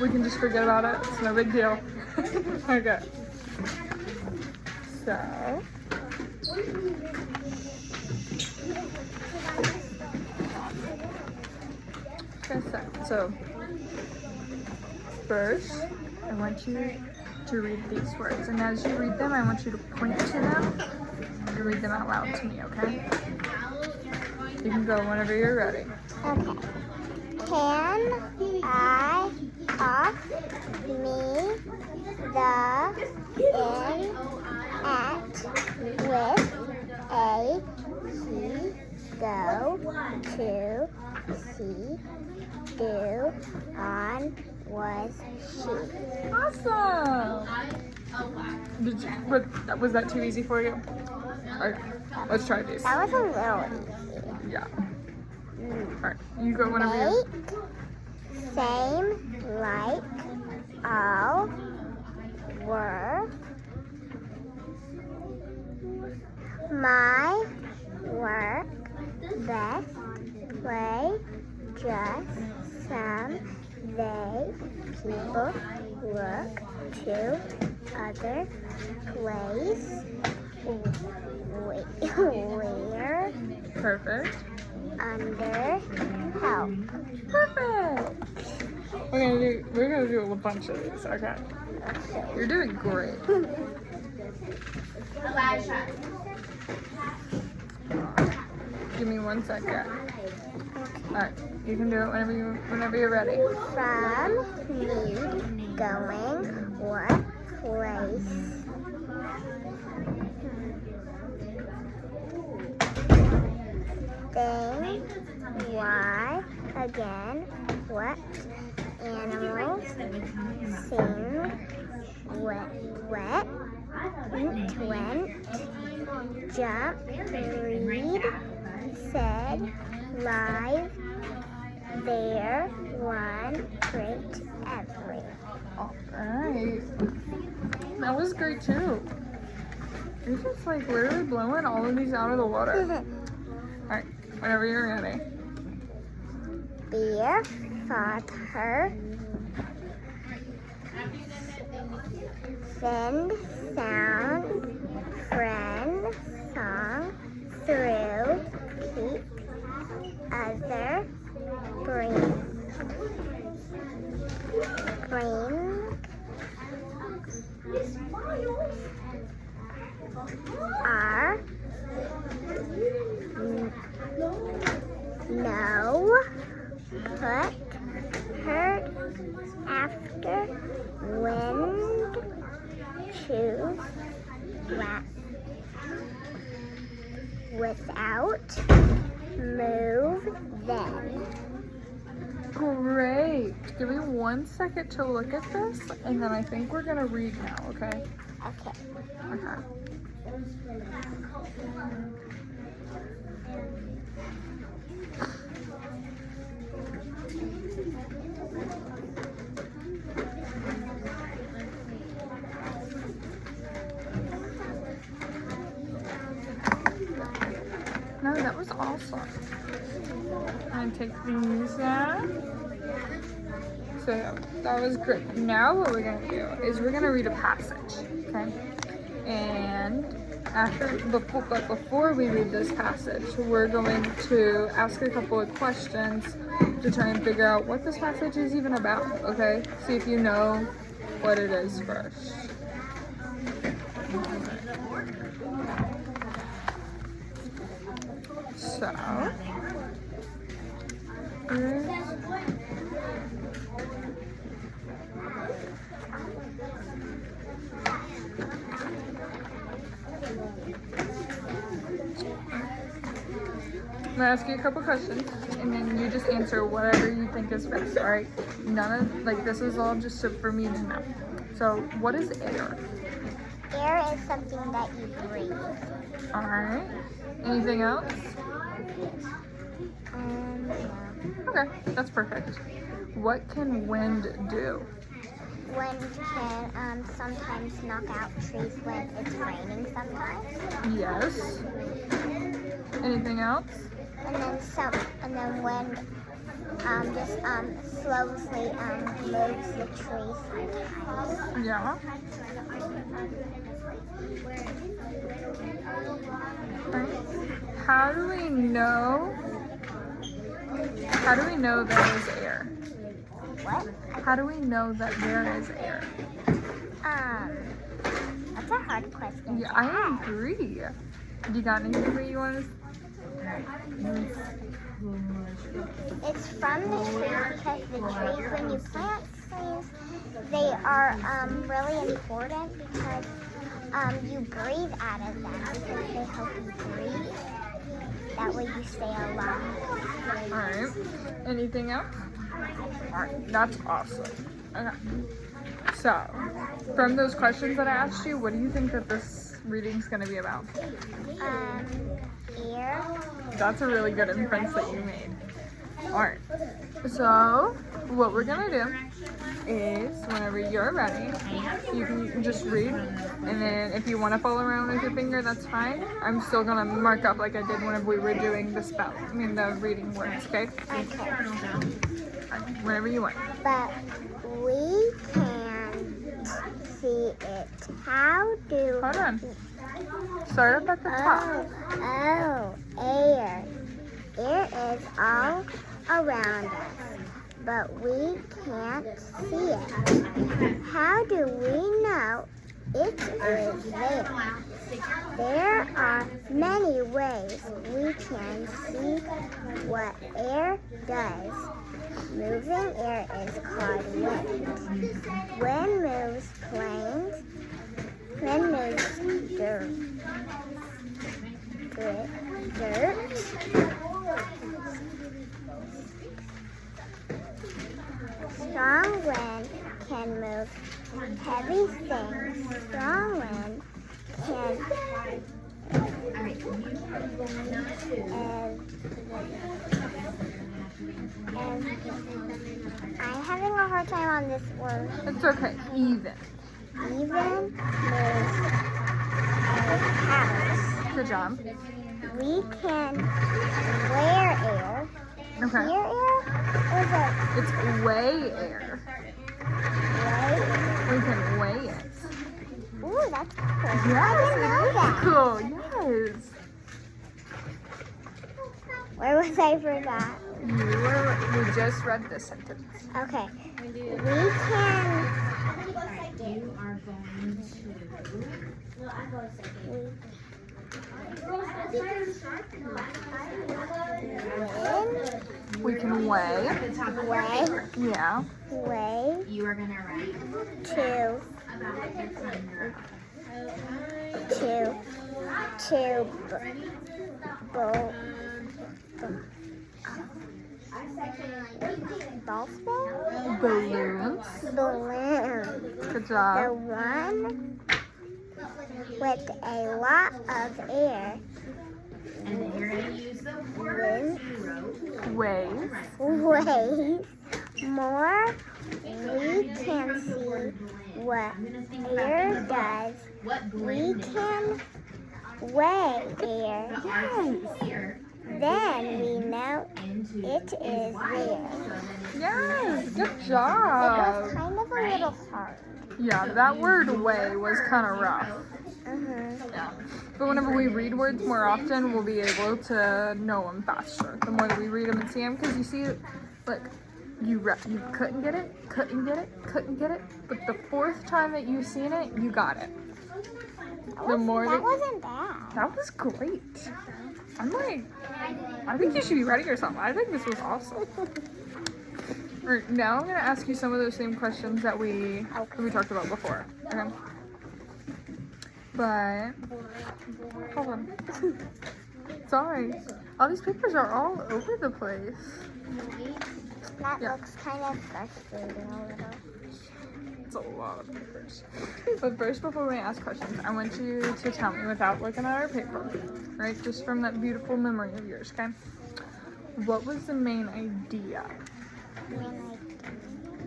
We can just forget about it. It's no big deal. Okay. So. So first, I want you to read these words, and as you read them, I want you to point to them and read them out loud to me, okay? You can go whenever you're ready. Okay. Can I off me the in at with a he go to see do on was she. Awesome! Was that too easy for you? Okay, let's try these. That was a little easy. Yeah. Alright, you go whenever you're... Same like all were my work best way just some they people look to other place where Perfect. under help. Perfect. We're gonna do a bunch of these. Okay. You're doing great. Give me 1 second. Alright, you can do it whenever you're ready. From need going what place? Thing why again what animals sing wet went jump read said live there one great every. Alright. That was great too. You're just like literally blowing all of these out of the water. Alright, whenever you're ready. Beer, father, send, sound, friend, song, through, keep, other, bring, are, no, put, heard, after, wind, choose, without, move, then. Great. Give me 1 second to look at this, and then I think we're gonna read now, okay? Okay. Okay. No, that was awesome. I'm gonna take these out. So that was great. Now what we're gonna do is we're gonna read a passage, okay? And before we read this passage, we're going to ask a couple of questions to try and figure out what this passage is even about, okay? See if you know what it is first. So, I'm gonna ask you a couple questions, and then you just answer whatever you think is best, alright? None of, like, this is all just for me to know. So, what is air? Air is something that you breathe. Alright. Anything else? No. Okay, that's perfect. What can wind do? Wind can sometimes knock out trees when it's raining sometimes. Yes. Anything else? And then wind just slowly moves the tree sometimes. Yeah. Right. How do we know? How do we know there is air? What? How do we know that there is air? That's a hard question. Yeah, I agree. You got anything that you want to? It's from the tree because the trees, when you plant trees, they are really important because you breathe out of them because they help you breathe. That way you stay alive. Alright. Anything else? Alright, that's awesome. Okay. So, from those questions that I asked you, what do you think that this reading's going to be about? Air. That's a really good inference that you made. Alright. So, what we're going to do is, whenever you're ready, you can just read, and then if you want to follow around with your finger, that's fine. I'm still going to mark up like I did whenever we were doing the reading words, okay? Whenever you want. But we can't see it. How do... Hold on. Start up at the top. Oh, air. Air is all around us, but we can't see it. How do we know it is there? There are many ways we can see what air does. Moving air is called wind. Wind moves planes. Wind moves dirt. Strong wind can move heavy things. Strong wind can I'm having a hard time on this word. It's okay. Even. Even moves a house. Good job. We can wear air. Okay. Wear air? Or is It's weigh air. it We can weigh it. Ooh, that's cool. Yes, I didn't know it is that. cool. Yes. Where was I for that? We just read this sentence. Okay. We can. You are going We can weigh. Weigh. Yeah. Weigh. You are gonna write Two. about your thunder. Ball spin? Balloons. Balloon. Good The job. one with a lot of air. And then you're gonna use the Wind. words you wrote. Waves. Weighs more. We can see what air does. What We blend can weigh air. the article here Then we know into it is there. Yes. Good It was job. kind of a little hard. Yeah, that word weigh was kind of rough. Yeah. But whenever we read words more often, we'll be able to know them faster. The more that we read them and see them, because you see, like, you couldn't get it, but the fourth time that you've seen it, you got it. The more That wasn't bad. that was great. I'm like, I think you should be writing or something. I think this was awesome. Alright, now I'm gonna ask you some of those same questions that we talked about before. Okay. But hold on. Sorry. All these papers are all over the place. That Yeah. looks kind of frustrating a little. It's a lot of papers. But first, before we ask questions, I want you to tell me without looking at our paper, right? Just from that beautiful memory of yours, okay? What was the main idea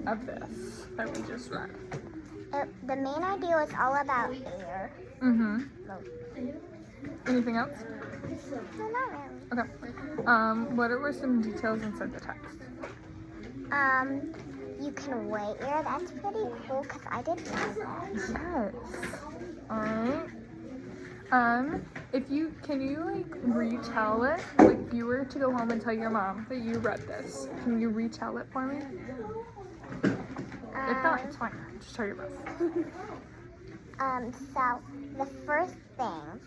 of this that we just read? The main idea was all about air. Mm-hmm. Anything else? No, not really. Okay. What were some details inside the text? You can weigh air. That's pretty cool because I didn't know that. Yes. Alright. Can you like retell it? Like if you were to go home and tell your mom that you read this, can you retell it for me? If not, it's fine. Just try your best. So the first thing,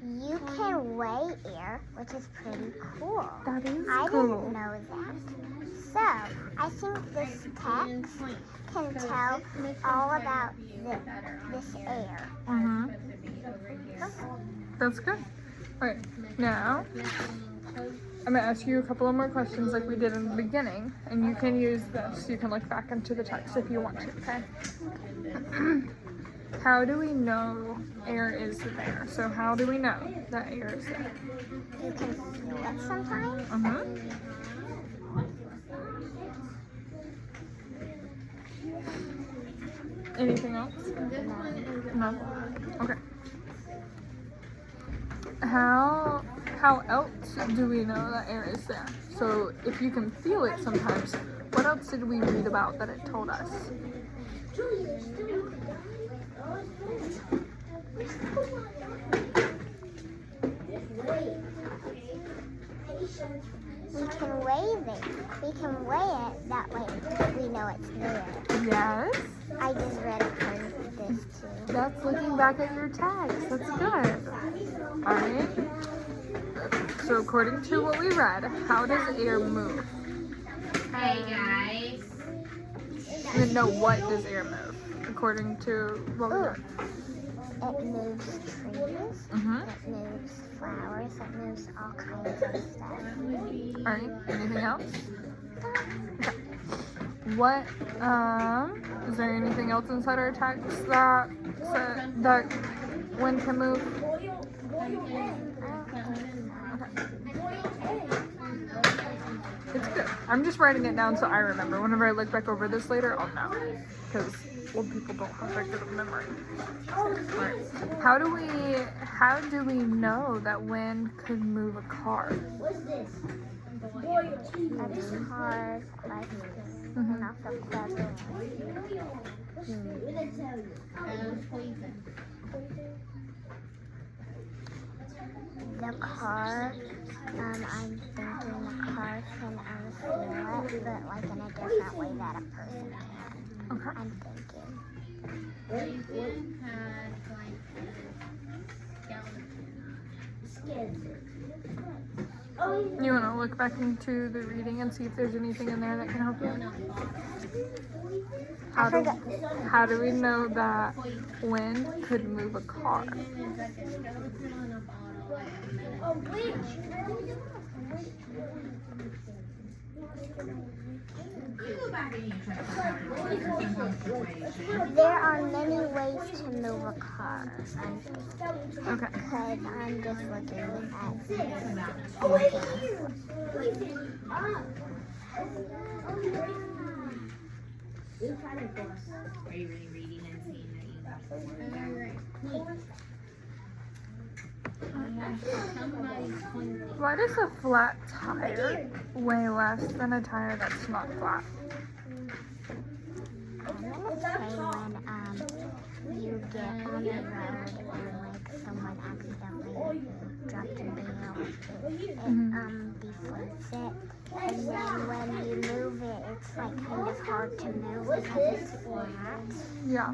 you can weigh air, which is pretty cool. That is I cool. didn't know that. So I think this text can tell all about this air. That's good. Alright, now I'm gonna ask you a couple of more questions like we did in the beginning, and you can use this. You can look back into the text if you want to, okay? How do we know air is there? So how do we know that air is there? You can feel it sometimes. Anything else? No. Okay. How else do we know that air is there? So if you can feel it sometimes, what else did we read about that it told us? We can weigh it. We can weigh it. That way we know it's there. Yes. I just read part of this too. That's looking back at your text. That's good. Alright. So according to what we read, how does air move? Hey guys. No, what does air move? According to what we read. It moves trees. It moves flowers. It moves all kinds of stuff. Alright, anything else? Okay. What, is there anything else inside our text that wind can move? It's good. I'm just writing it down so I remember. Whenever I look back over this later, I'll know. Because old people don't have that good of memory. Right. How do we know that wind could move a car? That's hard, like not so clever. The car, I'm thinking the car can feel it, but like in a different way that a person can. Okay. I'm thinking. You want to look back into the reading and see if there's anything in there that can help you? How do we know that wind could move a car? There are many ways to move a car. Okay. Because I'm just looking at this. Are you really reading and seeing that you got the word? Why does a flat tire weigh less than a tire that's not flat? I'm gonna say when you get on the road and like someone accidentally dropped a nail, it deflates it. And then when you move it, it's like kind of hard to move because it's flat. Yeah.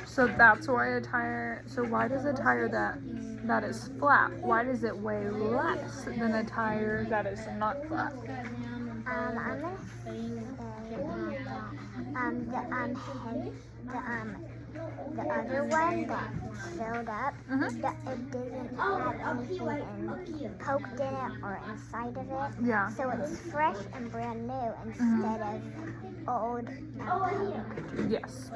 So that's why why does a tire that is flat, why does it weigh less than a tire that is not flat? I'm gonna say the other one that filled up, that it didn't have anything poked in it or inside of it. Yeah. So it's fresh and brand new instead of old and poked. Yes.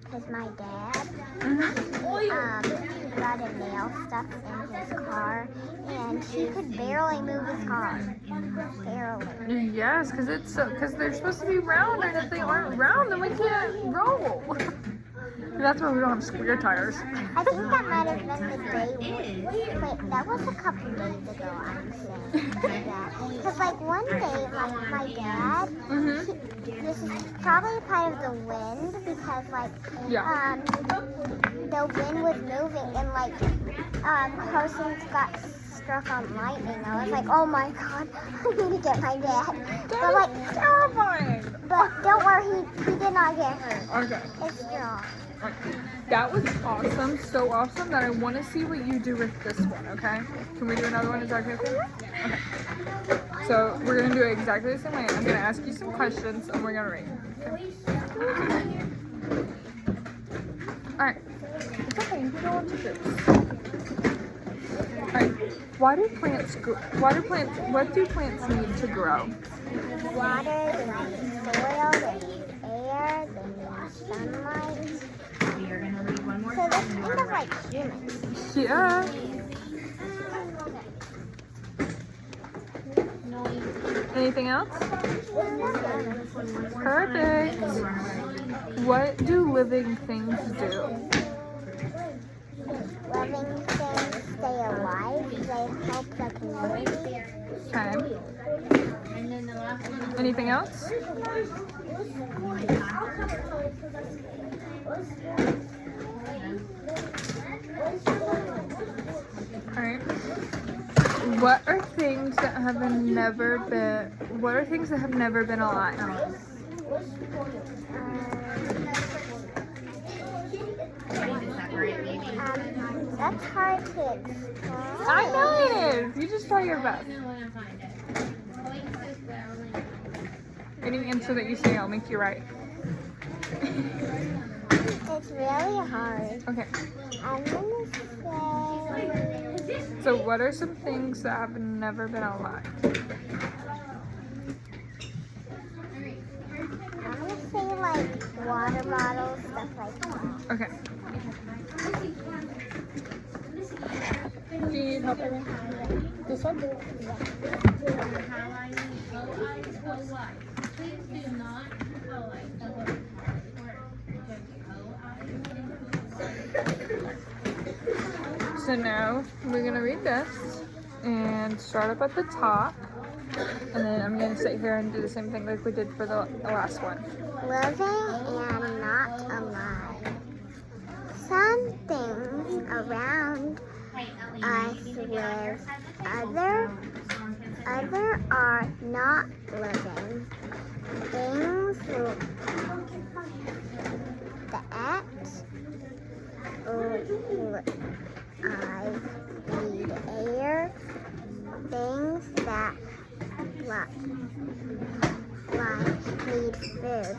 Because my dad got a nail stuck in his car, and he could barely move his car. Barely. Yes, because they're supposed to be round, and if they aren't round, then we can't roll. That's why we don't have square tires. I think that might have been the day. Wait, that was a couple days ago, I'm saying that. Because, like, one day, like, my dad, this is probably part of the wind, because, like, Yeah. the wind was moving, and, like, Carson got struck on lightning. I was like, oh my god, I need to get my dad. But, like, Terrifying. but don't worry, he did not get hurt. Okay. It's strong. That was awesome, so awesome that I want to see what you do with this one, okay? Can we do another one? Is that okay with you? Okay. So we're going to do it exactly the same way. I'm going to ask you some questions and we're going to rate. Okay? Alright. It's okay, you can go on to groups. Alright. What do plants need to grow? Water, they need soil, they need air, they need sunlight. We are gonna read one more So they're time. kind of like humans. Yeah. Anything else? Perfect. What do living things do? Living things stay alive. They help the community. Okay. And then the last one. Anything else? Alright. What are things that have never been alive? That's hard to explain. I know it is. You just try your best. Any answer that you say, I'll make you right. It's really hard. Okay. I'm gonna say. So what are some things that have never been alive? I'm gonna say like water bottles, stuff like that. Okay. Do you need help, Evan? This one? So now we're gonna read this and start up at the top, and then I'm gonna sit here and do the same thing like we did for the last one. Living and not alive. Some things around us live, other are not living. Things that need air. Things that live need food.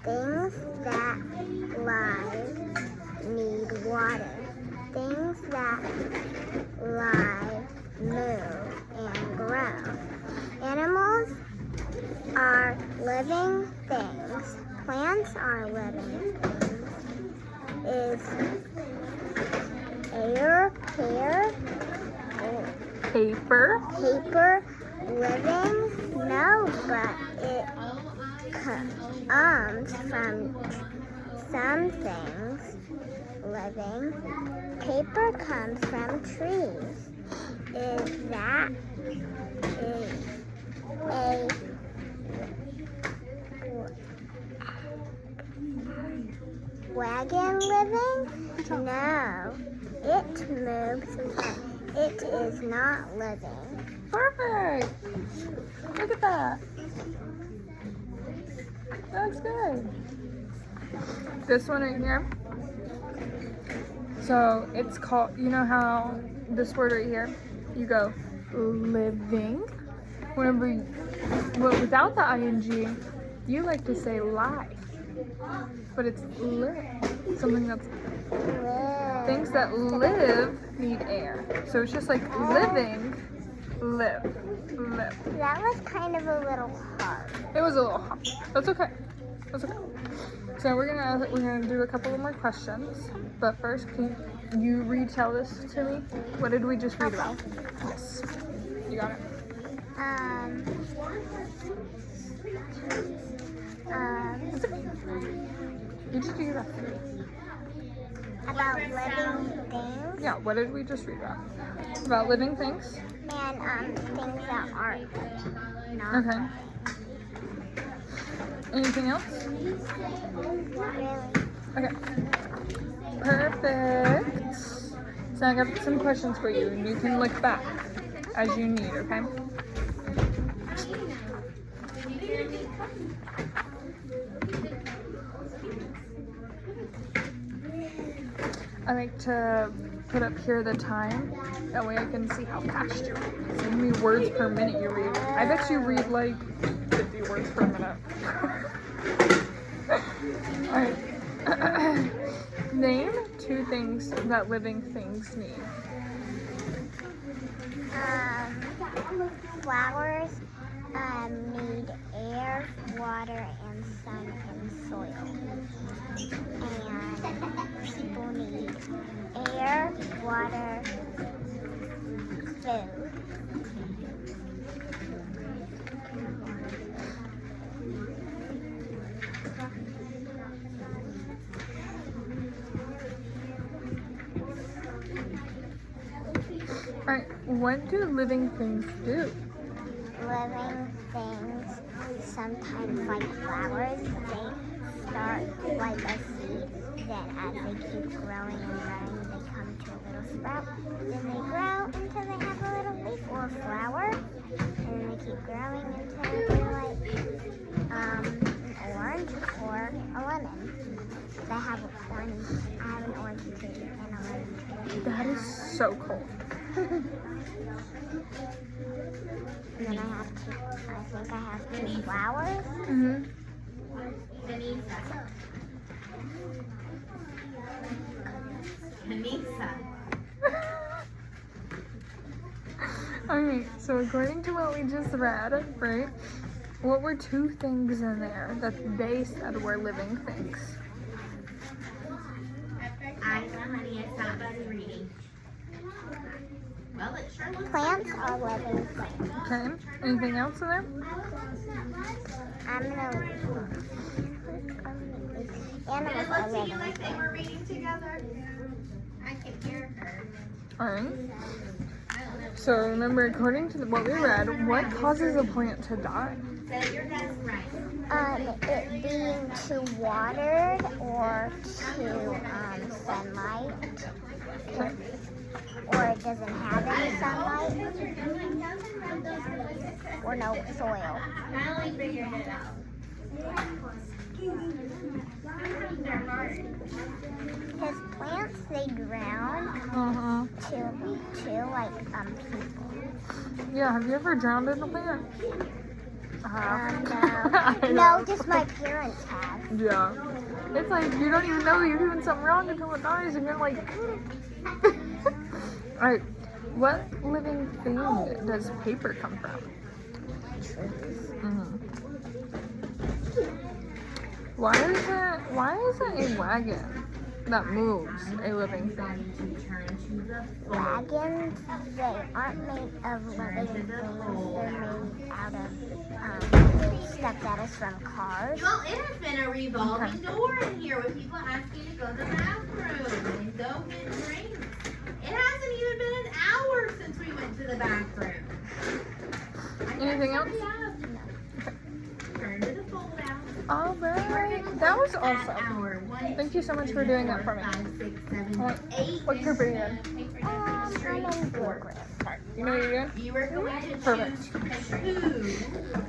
Things that live need water. Things that live move and grow. Animals are living things. Plants are living things. Is air, Paper. paper living? No, but it comes from some things living. Paper comes from trees. Is that a wagon living? No, it moves. It is not living. Perfect. Look at that. That looks good. This one right here. So it's called, you know how this word right here, you go living. Whenever you, well, without the ing, you like to say live. But it's live. Something that's things that live need air. So it's just like living, live. That was kind of a little hard. It was a little hot. That's okay. That's okay. So we're gonna do a couple of more questions. But first, can you retell this to me? What did we just read about? Yes. You got it. You just do that. About living things Yeah, what did we just read about? About living things? and things that aren't. Not Okay. Anything else? Not really. Okay. Perfect. So I got some questions for you, and you can look back as you need, okay? I like to put up here the time. That way I can see how fast you read. How many words per minute you read. I bet you read like 50 words per minute. Alright. Name 2 things that living things need. Flowers need air, water, and sun and soil. And people need air, water, food. Alright, what do living things do? Living things, sometimes like flowers, they start like a seed. Then as they keep growing and growing, they come to a little sprout. Then they grow until they have a little leaf or a flower. And then they keep growing until they're like an orange or a lemon. They have orange. I have an orange tree and a lemon tree. That is so cool. And then I think I have 2 flowers. Mm-hmm. Anissa. Alright, so according to what we just read, right? What were 2 things in there that they said were living things? Honey, I stopped by reading. Well, it sure looks Plants are living things. Okay. Anything else in there? I'm gonna. Animals It are looked to you living like they things. were reading together. I can hear her. Alright. So remember, according to what we read, what causes a plant to die? So your dad's right. It being too watered or too sunlight, Okay. or it doesn't have any sunlight, or no soil. I only figured it out. Because plants, they drown Uh-huh. to like people. Yeah, have you ever drowned in a plant? I No, know. no, just my parents have. Yeah. It's like you don't even know you're doing something wrong until it dies and you're like Alright. What living thing does paper come from? Mm-hmm. Why isn't a wagon that moves a living thing? Wagons, they aren't made of living things. They're made out of stuff that is from cars. Well, it has been a revolving door in here with people asking to go to the bathroom and go get drinks. It hasn't even been an hour since we went to the bathroom. Anything else? Turn to the fold out. Alright. That was awesome. Hour. 1, Thank you so much for doing that for me. 5, 6, 7, What- 8. What group are you in? I'm in blue group. You know what you're doing? You were going to Perfect. choose 2